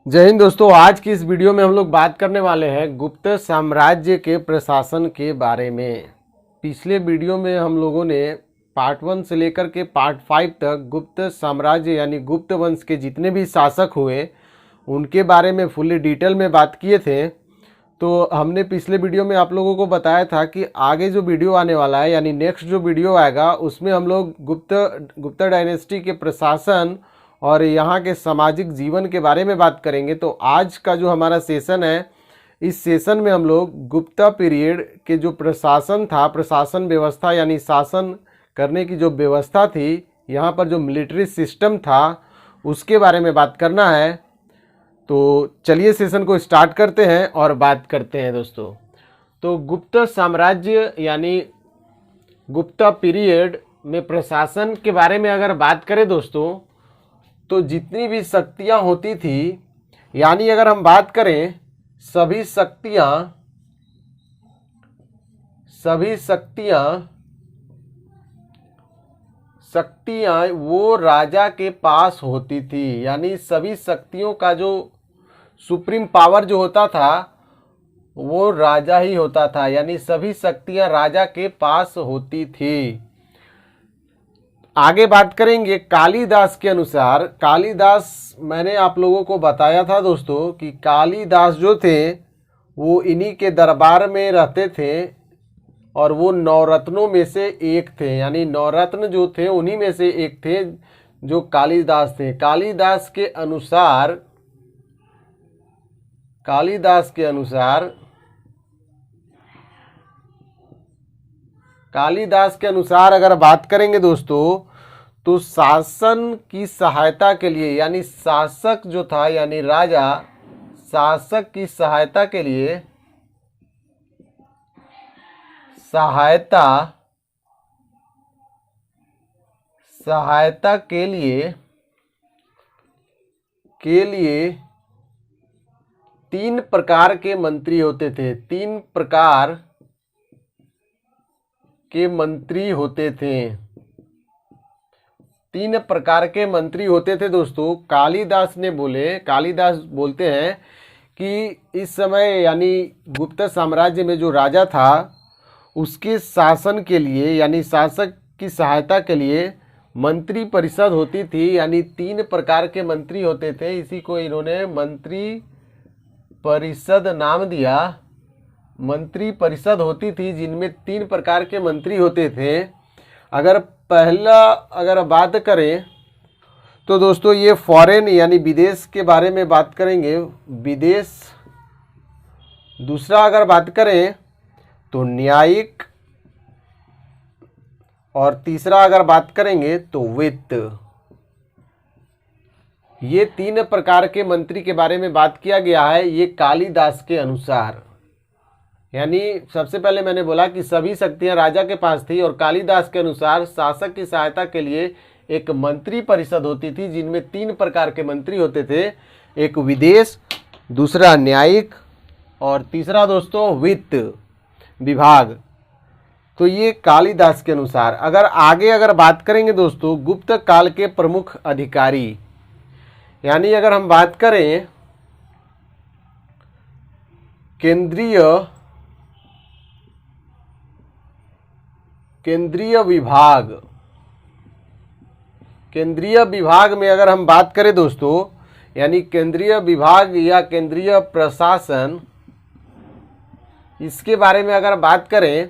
जय हिंद दोस्तों। आज की इस वीडियो में हम लोग बात करने वाले हैं गुप्त साम्राज्य के प्रशासन के बारे में। पिछले वीडियो में हम लोगों ने पार्ट 1 से लेकर के पार्ट 5 तक गुप्त साम्राज्य यानी गुप्त वंश के जितने भी शासक हुए उनके बारे में फुल्ली डिटेल में बात किए थे। तो हमने पिछले वीडियो में आप लोगों को बताया था कि आगे जो वीडियो आने वाला है यानी नेक्स्ट जो वीडियो आएगा उसमें हम लोग गुप्त डायनेस्टी के प्रशासन और यहाँ के सामाजिक जीवन के बारे में बात करेंगे। तो आज का जो हमारा सेशन है, इस सेशन में हम लोग गुप्ता पीरियड के जो प्रशासन था, प्रशासन व्यवस्था यानी शासन करने की जो व्यवस्था थी, यहाँ पर जो मिलिट्री सिस्टम था उसके बारे में बात करना है। तो चलिए सेशन को स्टार्ट करते हैं और बात करते हैं दोस्तों। तो गुप्त साम्राज्य यानी गुप्ता पीरियड में प्रशासन के बारे में अगर बात करें दोस्तों, तो जितनी भी शक्तियां होती थी, यानी अगर हम बात करें सभी शक्तियां वो राजा के पास होती थी। यानी सभी शक्तियों का जो सुप्रीम पावर जो होता था वो राजा ही होता था। यानी सभी शक्तियां राजा के पास होती थी। आगे बात करेंगे कालिदास के अनुसार। कालिदास, मैंने आप लोगों को बताया था दोस्तों कि कालिदास जो थे वो इन्हीं के दरबार में रहते थे और वो नवरत्नों में से एक थे। यानी नवरत्न जो थे उन्हीं में से एक थे जो कालिदास थे। कालिदास के अनुसार अगर बात करेंगे दोस्तों, तो शासन की सहायता के लिए, यानी शासक जो था यानी राजा, शासक की सहायता के लिए तीन प्रकार के मंत्री होते थे। तीन प्रकार के मंत्री होते थे दोस्तों। कालिदास बोलते हैं कि इस समय यानी गुप्त साम्राज्य में जो राजा था उसके शासन के लिए यानी शासक की सहायता के लिए मंत्री परिषद होती थी। यानी तीन प्रकार के मंत्री होते थे। इसी को इन्होंने मंत्री परिषद नाम दिया। मंत्री परिषद होती थी जिनमें तीन प्रकार के मंत्री होते थे। अगर बात करें तो दोस्तों ये फॉरेन यानी विदेश के बारे में बात करेंगे, विदेश। दूसरा अगर बात करें तो न्यायिक, और तीसरा अगर बात करेंगे तो वित्त। ये तीन प्रकार के मंत्री के बारे में बात किया गया है ये कालिदास के अनुसार। यानी सबसे पहले मैंने बोला कि सभी शक्तियां राजा के पास थी और कालिदास के अनुसार शासक की सहायता के लिए एक मंत्री परिषद होती थी जिनमें तीन प्रकार के मंत्री होते थे। एक विदेश, दूसरा न्यायिक और तीसरा दोस्तों वित्त विभाग। तो ये कालिदास के अनुसार। अगर बात करेंगे दोस्तों गुप्त काल के प्रमुख अधिकारी, यानी अगर हम बात करें केंद्रीय विभाग में अगर हम बात करें दोस्तों, यानी केंद्रीय विभाग या केंद्रीय प्रशासन, इसके बारे में अगर बात करें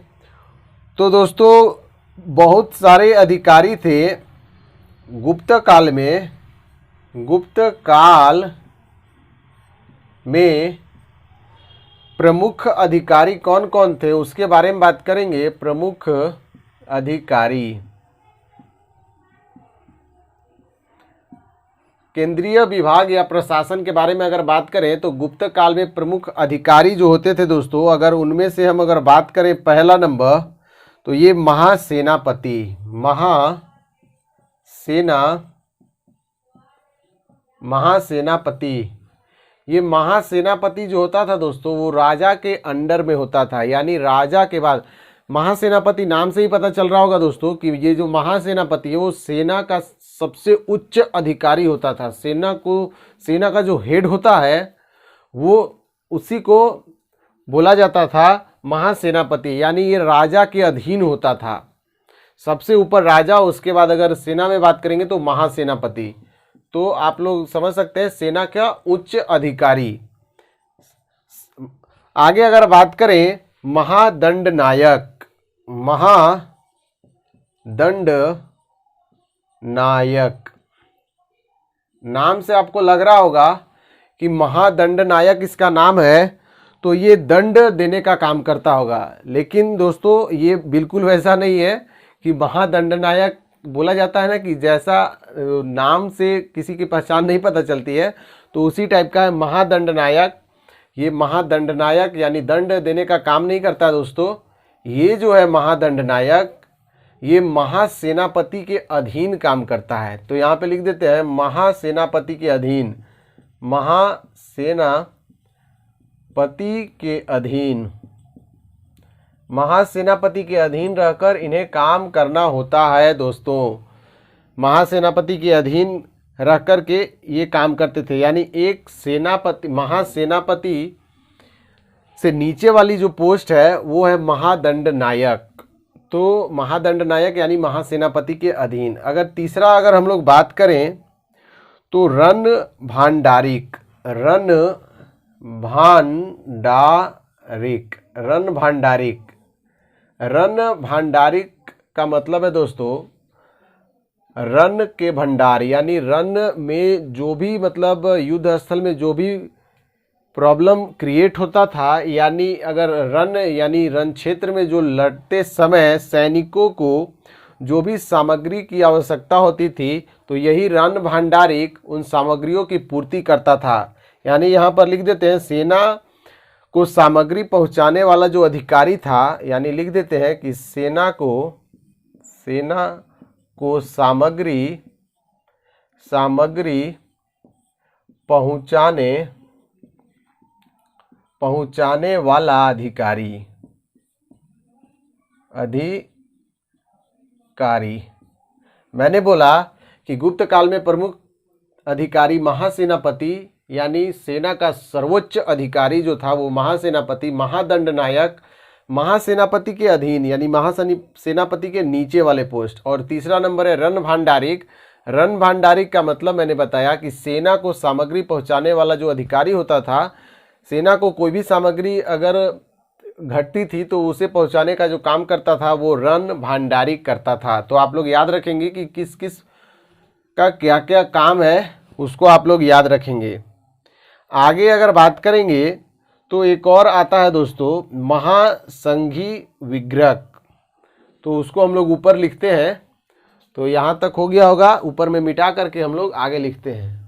तो दोस्तों बहुत सारे अधिकारी थे गुप्त काल में प्रमुख अधिकारी कौन कौन थे उसके बारे में बात करेंगे। प्रमुख अधिकारी केंद्रीय विभाग या प्रशासन के बारे में अगर बात करें तो गुप्त काल में प्रमुख अधिकारी जो होते थे दोस्तों, अगर उनमें से हम अगर बात करें पहला नंबर तो ये महासेनापति। ये महासेनापति जो होता था दोस्तों वो राजा के अंडर में होता था। यानी राजा के बाद महासेनापति नाम से ही पता चल रहा होगा दोस्तों कि ये जो महासेनापति है वो सेना का सबसे उच्च अधिकारी होता था। सेना का जो हेड होता है वो उसी को बोला जाता था महासेनापति, यानी ये राजा के अधीन होता था। सबसे ऊपर राजा, उसके बाद अगर सेना में बात करेंगे तो महासेनापति। तो आप लोग समझ सकते हैं सेना का उच्च अधिकारी। आगे अगर बात करें महादंड नायक, महादंड नायक नाम से आपको लग रहा होगा कि महादंड नायक इसका नाम है तो ये दंड देने का काम करता होगा, लेकिन दोस्तों ये बिल्कुल वैसा नहीं है कि महादंड नायक बोला जाता है ना कि जैसा नाम से किसी की पहचान नहीं पता चलती है, तो उसी टाइप का है महादंड नायक। ये महादंड नायक यानी दंड देने का काम नहीं करता दोस्तों। ये जो है महादंड नायक, ये महासेनापति के अधीन काम करता है। तो यहाँ पे लिख देते हैं महासेनापति के अधीन, महासेनापति के अधीन। महासेनापति के अधीन रहकर इन्हें काम करना होता है दोस्तों। महासेनापति के अधीन रह कर के ये काम करते थे, यानी एक सेनापति, महासेनापति से नीचे वाली जो पोस्ट है वो है महादंड नायक। तो महादंड नायक यानी महासेनापति के अधीन। अगर तीसरा अगर हम लोग बात करें तो रण भांडारिक, रण भांडारिक, रण भांडारिक। रण भांडारिक का मतलब है दोस्तों रण के भंडार, यानी रण में जो भी मतलब युद्ध स्थल में जो भी प्रॉब्लम क्रिएट होता था, यानी अगर रण यानी रण क्षेत्र में जो लड़ते समय सैनिकों को जो भी सामग्री की आवश्यकता होती थी तो यही रण भांडारिक उन सामग्रियों की पूर्ति करता था। यानी यहाँ पर लिख देते हैं सेना को सामग्री पहुँचाने वाला जो अधिकारी था, यानी लिख देते हैं कि सेना को सामग्री पहुँचाने वाला अधिकारी। मैंने बोला कि गुप्त काल में प्रमुख अधिकारी महासेनापति यानी सेना का सर्वोच्च अधिकारी जो था वो महासेनापति, महादंड नायक महासेनापति के अधीन यानी महासेनापति के नीचे वाले पोस्ट। और तीसरा नंबर है रण भांडारिक। रण भांडारिक का मतलब मैंने बताया कि सेना को सामग्री पहुंचाने वाला जो अधिकारी होता था, सेना को कोई भी सामग्री अगर घटती थी तो उसे पहुंचाने का जो काम करता था वो रण भांडारिक करता था। तो आप लोग याद रखेंगे कि किस किस का क्या क्या काम है, उसको आप लोग याद रखेंगे। आगे अगर बात करेंगे तो एक और आता है दोस्तों महासंघी विग्रहक। तो उसको हम लोग ऊपर लिखते हैं, तो यहाँ तक हो गया होगा, ऊपर में मिटा करके हम लोग आगे लिखते हैं।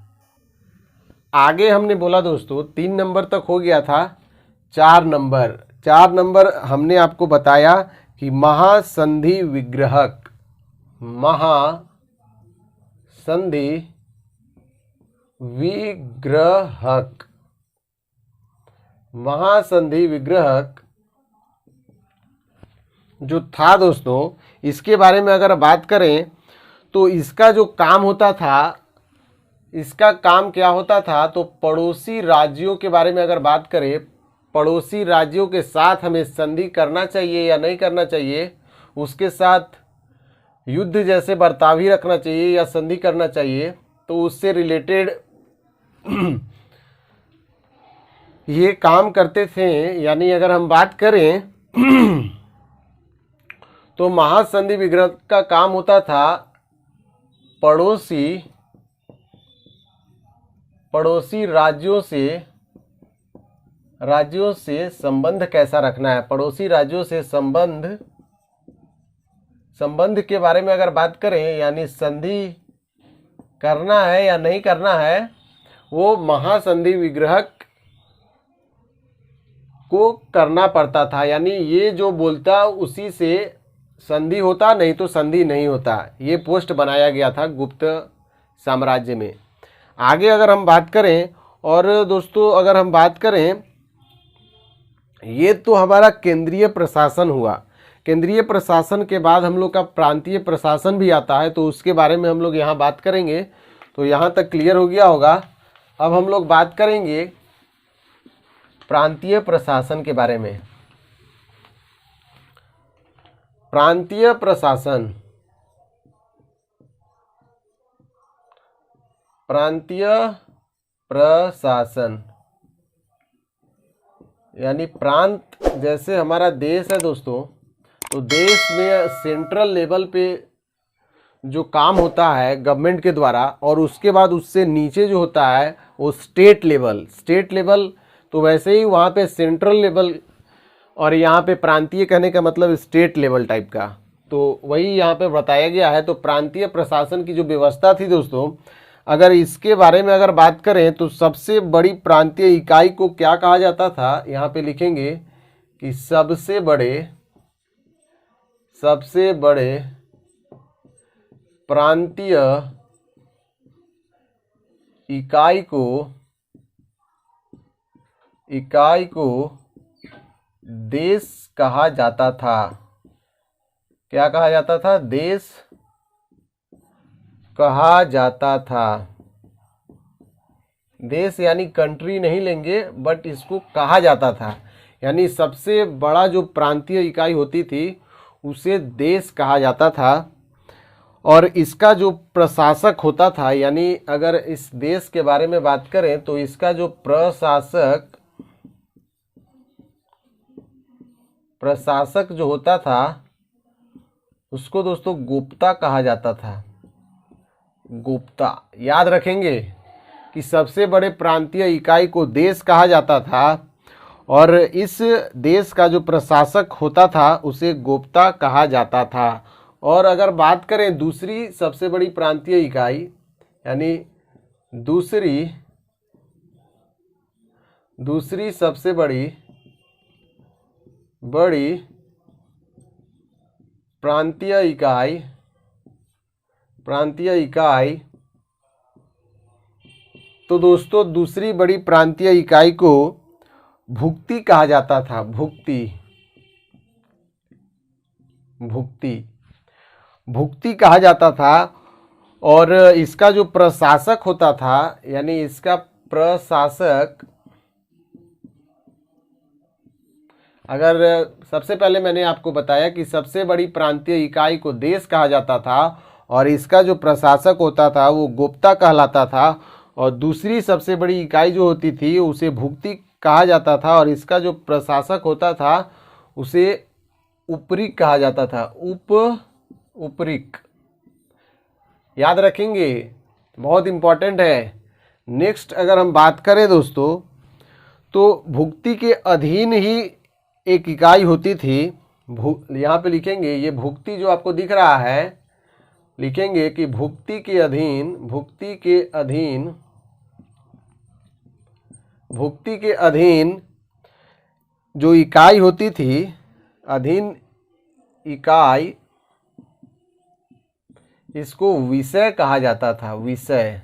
आगे हमने बोला दोस्तों 3 नंबर तक हो गया था, 4 नंबर हमने आपको बताया कि महासंधि विग्रहक। महासंधि विग्रहक जो था दोस्तों, इसके बारे में अगर बात करें तो इसका जो काम होता था, इसका काम क्या होता था, तो पड़ोसी राज्यों के बारे में अगर बात करें, पड़ोसी राज्यों के साथ हमें संधि करना चाहिए या नहीं करना चाहिए, उसके साथ युद्ध जैसे बर्ताव ही रखना चाहिए या संधि करना चाहिए, तो उससे रिलेटेड ये काम करते थे। यानी अगर हम बात करें तो महासंधि विग्रह का काम होता था पड़ोसी राज्यों से संबंध कैसा रखना है, पड़ोसी राज्यों से संबंध के बारे में अगर बात करें, यानी संधि करना है या नहीं करना है, वो महासंधि विग्रहक को करना पड़ता था। यानी ये जो बोलता उसी से संधि होता, नहीं तो संधि नहीं होता। ये पोस्ट बनाया गया था गुप्त साम्राज्य में। आगे अगर हम बात करें, और दोस्तों अगर हम बात करें, ये तो हमारा केंद्रीय प्रशासन हुआ। केंद्रीय प्रशासन के बाद हम लोग का प्रांतीय प्रशासन भी आता है, तो उसके बारे में हम लोग यहाँ बात करेंगे। तो यहाँ तक क्लियर हो गया होगा। अब हम लोग बात करेंगे प्रांतीय प्रशासन के बारे में। प्रांतीय प्रशासन, प्रांतीय प्रशासन यानी प्रांत जैसे हमारा देश है दोस्तों, तो देश में सेंट्रल लेवल पे जो काम होता है गवर्नमेंट के द्वारा, और उसके बाद उससे नीचे जो होता है वो स्टेट लेवल, तो वैसे ही वहाँ पे सेंट्रल लेवल और यहाँ पे प्रांतीय कहने का मतलब स्टेट लेवल टाइप का, तो वही यहाँ पे बताया गया है। तो प्रांतीय प्रशासन की जो व्यवस्था थी दोस्तों, अगर इसके बारे में अगर बात करें तो सबसे बड़ी प्रांतीय इकाई को क्या कहा जाता था, यहाँ पे लिखेंगे कि सबसे बड़े प्रांतीय इकाई को देश कहा जाता था। क्या कहा जाता था? देश कहा जाता था। देश यानी कंट्री नहीं लेंगे, बट इसको कहा जाता था, यानी सबसे बड़ा जो प्रांतीय इकाई होती थी उसे देश कहा जाता था। और इसका जो प्रशासक होता था, यानी अगर इस देश के बारे में बात करें तो इसका जो प्रशासक जो होता था उसको दोस्तों गुप्ता कहा जाता था। गुप्ता, याद रखेंगे कि सबसे बड़े प्रांतीय इकाई को देश कहा जाता था और इस देश का जो प्रशासक होता था उसे गुप्ता कहा जाता था। और अगर बात करें दूसरी सबसे बड़ी प्रांतीय इकाई, यानी दूसरी सबसे बड़ी प्रांतीय इकाई, तो दोस्तों दूसरी बड़ी प्रांतीय इकाई को भुक्ति कहा जाता था। भुक्ति कहा जाता था। और इसका जो प्रशासक होता था, यानी इसका प्रशासक, अगर सबसे पहले मैंने आपको बताया कि सबसे बड़ी प्रांतीय इकाई को देश कहा जाता था और इसका जो प्रशासक होता था वो गुप्ता कहलाता था, और दूसरी सबसे बड़ी इकाई जो होती थी उसे भुक्ति कहा जाता था और इसका जो प्रशासक होता था उसे उपरिक कहा जाता था। उपरिक, याद रखेंगे, बहुत इंपॉर्टेंट है। नेक्स्ट अगर हम बात करें दोस्तों, तो भुक्ति के अधीन ही एक इकाई होती थी। यहाँ पे लिखेंगे, ये भुक्ति जो आपको दिख रहा है, लिखेंगे कि भुक्ति के अधीन जो इकाई होती थी, अधीन इकाई, इसको विषय कहा जाता था। विषय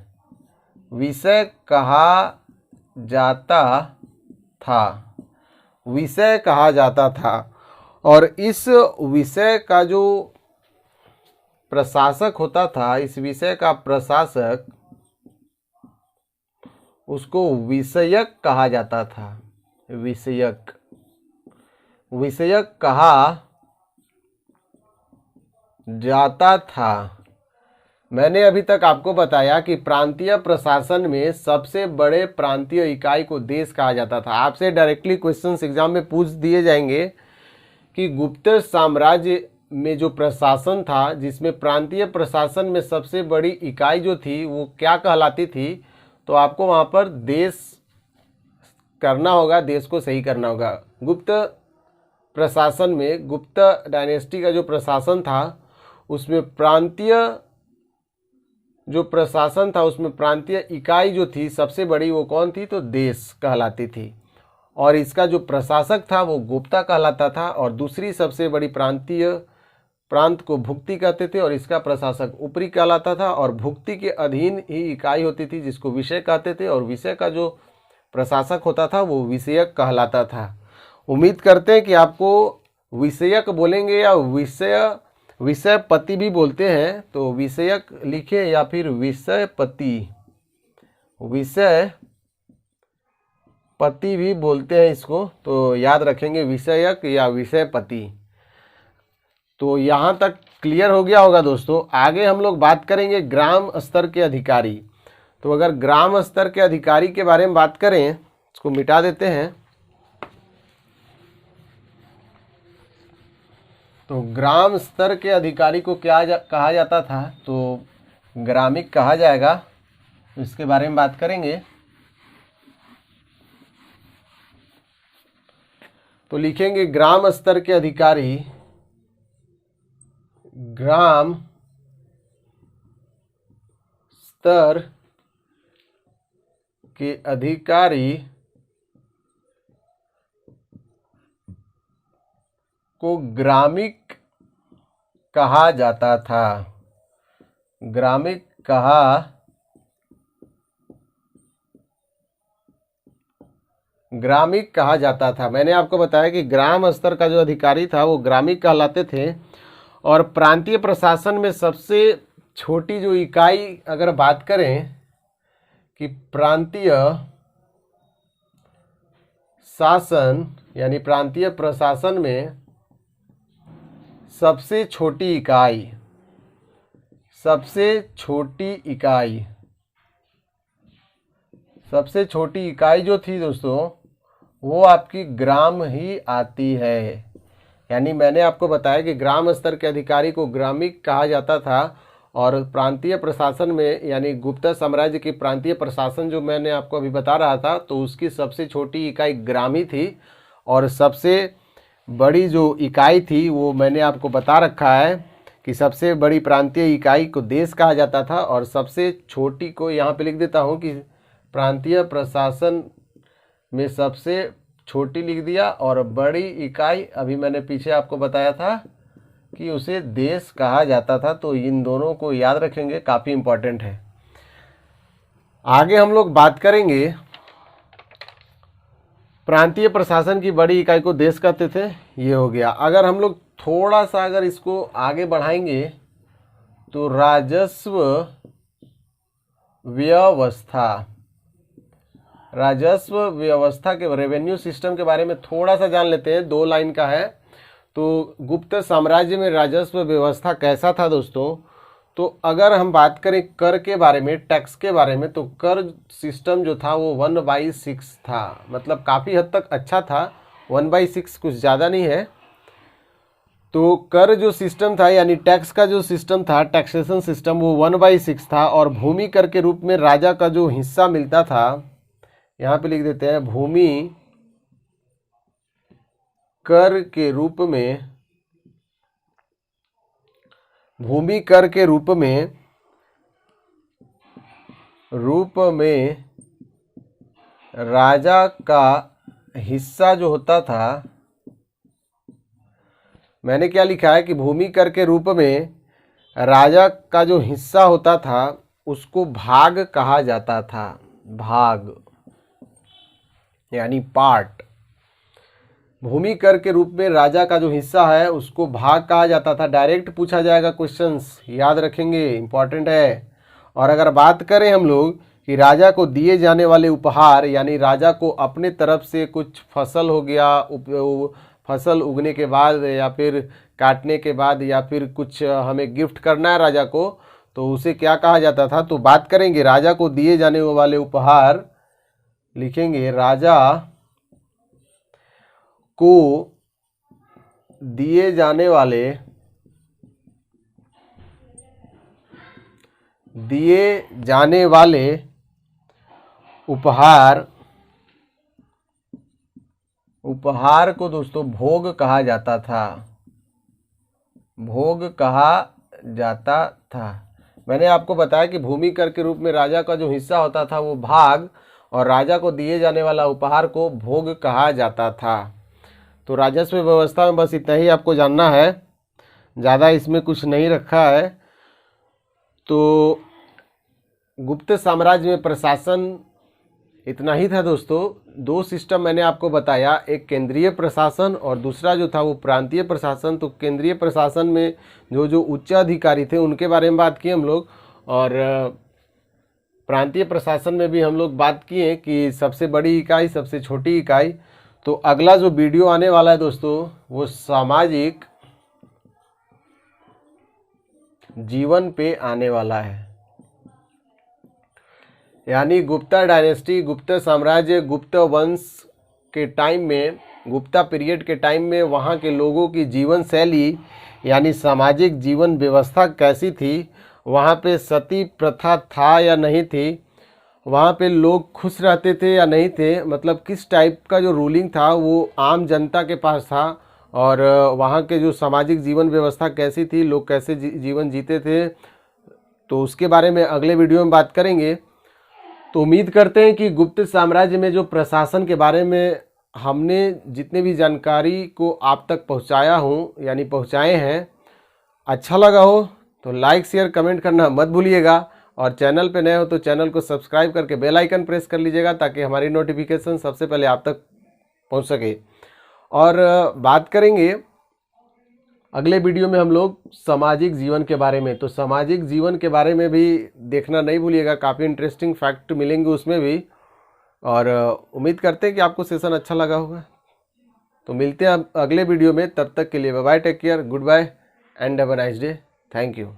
कहा जाता था। और इस विषय का जो प्रशासक होता था, इस विषय का प्रशासक, उसको विषयक कहा जाता था। विषयक कहा जाता था। मैंने अभी तक आपको बताया कि प्रांतीय प्रशासन में सबसे बड़े प्रांतीय इकाई को देश कहा जाता था। आपसे डायरेक्टली क्वेश्चंस एग्जाम में पूछ दिए जाएंगे कि गुप्त साम्राज्य में जो प्रशासन था, जिसमें प्रांतीय प्रशासन में सबसे बड़ी इकाई जो थी वो क्या कहलाती थी, तो आपको वहाँ पर देश करना होगा, देश को सही करना होगा। गुप्त प्रशासन में, गुप्त डायनेस्टी का जो प्रशासन था उसमें प्रांतीय इकाई जो थी सबसे बड़ी वो कौन थी, तो देश कहलाती थी। और इसका जो प्रशासक था वो गुप्ता कहलाता था। और दूसरी सबसे बड़ी प्रांत को भुक्ति कहते थे और इसका प्रशासक उपरी कहलाता था। और भुक्ति के अधीन ही इकाई होती थी जिसको विषय कहते थे, और विषय का जो प्रशासक होता था वो विषयक कहलाता था। उम्मीद करते हैं कि आपको विषयक बोलेंगे या विषयपति भी बोलते हैं, तो विषयक लिखे या फिर विषयपति, विषयपति भी बोलते हैं इसको, तो याद रखेंगे विषयक या विषयपति। तो यहाँ तक क्लियर हो गया होगा दोस्तों। आगे हम लोग बात करेंगे ग्राम स्तर के अधिकारी। तो अगर ग्राम स्तर के अधिकारी के बारे में बात करें, इसको मिटा देते हैं। तो ग्राम स्तर के अधिकारी को क्या कहा जाता था, तो ग्रामिक कहा जाएगा। इसके बारे में बात करेंगे। तो लिखेंगे ग्राम स्तर के अधिकारी, ग्राम स्तर के अधिकारी को ग्रामिक कहा जाता था। ग्रामिक कहा जाता था। मैंने आपको बताया कि ग्राम स्तर का जो अधिकारी था वो ग्रामिक कहलाते थे। और प्रांतीय प्रशासन में सबसे छोटी जो इकाई अगर बात करें कि प्रांतीय शासन यानी प्रांतीय प्रशासन में सबसे छोटी इकाई जो थी दोस्तों, वो आपकी ग्राम ही आती है। यानी मैंने आपको बताया कि ग्राम स्तर के अधिकारी को ग्रामिक कहा जाता था, और प्रांतीय प्रशासन में यानी गुप्त साम्राज्य की प्रांतीय प्रशासन जो मैंने आपको अभी बता रहा था, तो उसकी सबसे छोटी इकाई ग्रामी थी। और सबसे बड़ी जो इकाई थी वो मैंने आपको बता रखा है कि सबसे बड़ी प्रांतीय इकाई को देश कहा जाता था, और सबसे छोटी को यहाँ पे लिख देता हूँ कि प्रांतीय प्रशासन में सबसे छोटी लिख दिया, और बड़ी इकाई अभी मैंने पीछे आपको बताया था कि उसे देश कहा जाता था। तो इन दोनों को याद रखेंगे, काफ़ी इम्पोर्टेंट है। आगे हम लोग बात करेंगे प्रांतीय प्रशासन की बड़ी इकाई को देश कहते थे, ये हो गया। अगर हम लोग थोड़ा सा अगर इसको आगे बढ़ाएंगे तो राजस्व व्यवस्था के रेवेन्यू सिस्टम के बारे में थोड़ा सा जान लेते हैं। 2 लाइन का है। तो गुप्त साम्राज्य में राजस्व व्यवस्था कैसा था दोस्तों, तो अगर हम बात करें कर के बारे में, टैक्स के बारे में, तो कर सिस्टम जो था वो 1/6 था। मतलब काफ़ी हद तक अच्छा था। 1/6 कुछ ज़्यादा नहीं है। तो कर जो सिस्टम था यानी टैक्स का जो सिस्टम था, टैक्सेशन सिस्टम, वो 1/6 था। और भूमि कर के रूप में राजा का जो हिस्सा मिलता था, यहाँ पे लिख देते हैं भूमि कर के रूप में राजा का हिस्सा जो होता था, मैंने क्या लिखा है कि भूमि कर के रूप में राजा का जो हिस्सा होता था उसको भाग कहा जाता था। भाग यानी पार्ट। भूमि कर के रूप में राजा का जो हिस्सा है उसको भाग कहा जाता था। डायरेक्ट पूछा जाएगा क्वेश्चंस, याद रखेंगे, इंपॉर्टेंट है। और अगर बात करें हम लोग कि राजा को दिए जाने वाले उपहार, यानी राजा को अपने तरफ से कुछ फसल हो गया, फसल उगने के बाद या फिर काटने के बाद या फिर कुछ हमें गिफ्ट करना है राजा को, तो उसे क्या कहा जाता था। तो बात करेंगे राजा को दिए जाने वाले उपहार, लिखेंगे राजा को दिए जाने वाले उपहार को दोस्तों भोग कहा जाता था। भोग कहा जाता था। मैंने आपको बताया कि भूमि कर के रूप में राजा का जो हिस्सा होता था वो भाग, और राजा को दिए जाने वाला उपहार को भोग कहा जाता था। तो राजस्व व्यवस्था में बस इतना ही आपको जानना है, ज़्यादा इसमें कुछ नहीं रखा है। तो गुप्त साम्राज्य में प्रशासन इतना ही था दोस्तों। 2 सिस्टम मैंने आपको बताया, एक केंद्रीय प्रशासन और दूसरा जो था वो प्रांतीय प्रशासन। तो केंद्रीय प्रशासन में जो उच्च अधिकारी थे उनके बारे में बात की हम लोग, और प्रांतीय प्रशासन में भी हम लोग बात किए कि सबसे बड़ी इकाई, सबसे छोटी इकाई। तो अगला जो वीडियो आने वाला है दोस्तों वो सामाजिक जीवन पे आने वाला है। यानी गुप्ता डायनेस्टी, गुप्त साम्राज्य, गुप्त वंश के टाइम में, गुप्ता पीरियड के टाइम में वहाँ के लोगों की जीवन शैली यानी सामाजिक जीवन व्यवस्था कैसी थी, वहाँ पे सती प्रथा था या नहीं थी, वहाँ पे लोग खुश रहते थे या नहीं थे, मतलब किस टाइप का जो रूलिंग था वो आम जनता के पास था, और वहाँ के जो सामाजिक जीवन व्यवस्था कैसी थी, लोग कैसे जीवन जीते थे, तो उसके बारे में अगले वीडियो में बात करेंगे। तो उम्मीद करते हैं कि गुप्त साम्राज्य में जो प्रशासन के बारे में हमने जितने भी जानकारी को आप तक पहुंचाया हूं, यानी पहुंचाए हैं, अच्छा लगा हो तो लाइक शेयर कमेंट करना मत भूलिएगा, और चैनल पे नए हो तो चैनल को सब्सक्राइब करके बेल आइकन प्रेस कर लीजिएगा ताकि हमारी नोटिफिकेशन सबसे पहले आप तक पहुंच सके। और बात करेंगे अगले वीडियो में हम लोग सामाजिक जीवन के बारे में। तो सामाजिक जीवन के बारे में भी देखना नहीं भूलिएगा, काफ़ी इंटरेस्टिंग फैक्ट मिलेंगे उसमें भी। और उम्मीद करते हैं कि आपको सेशन अच्छा लगा होगा। तो मिलते हैं अगले वीडियो में, तब तक के लिए bye bye, take care, goodbye and have a nice day. Thank you.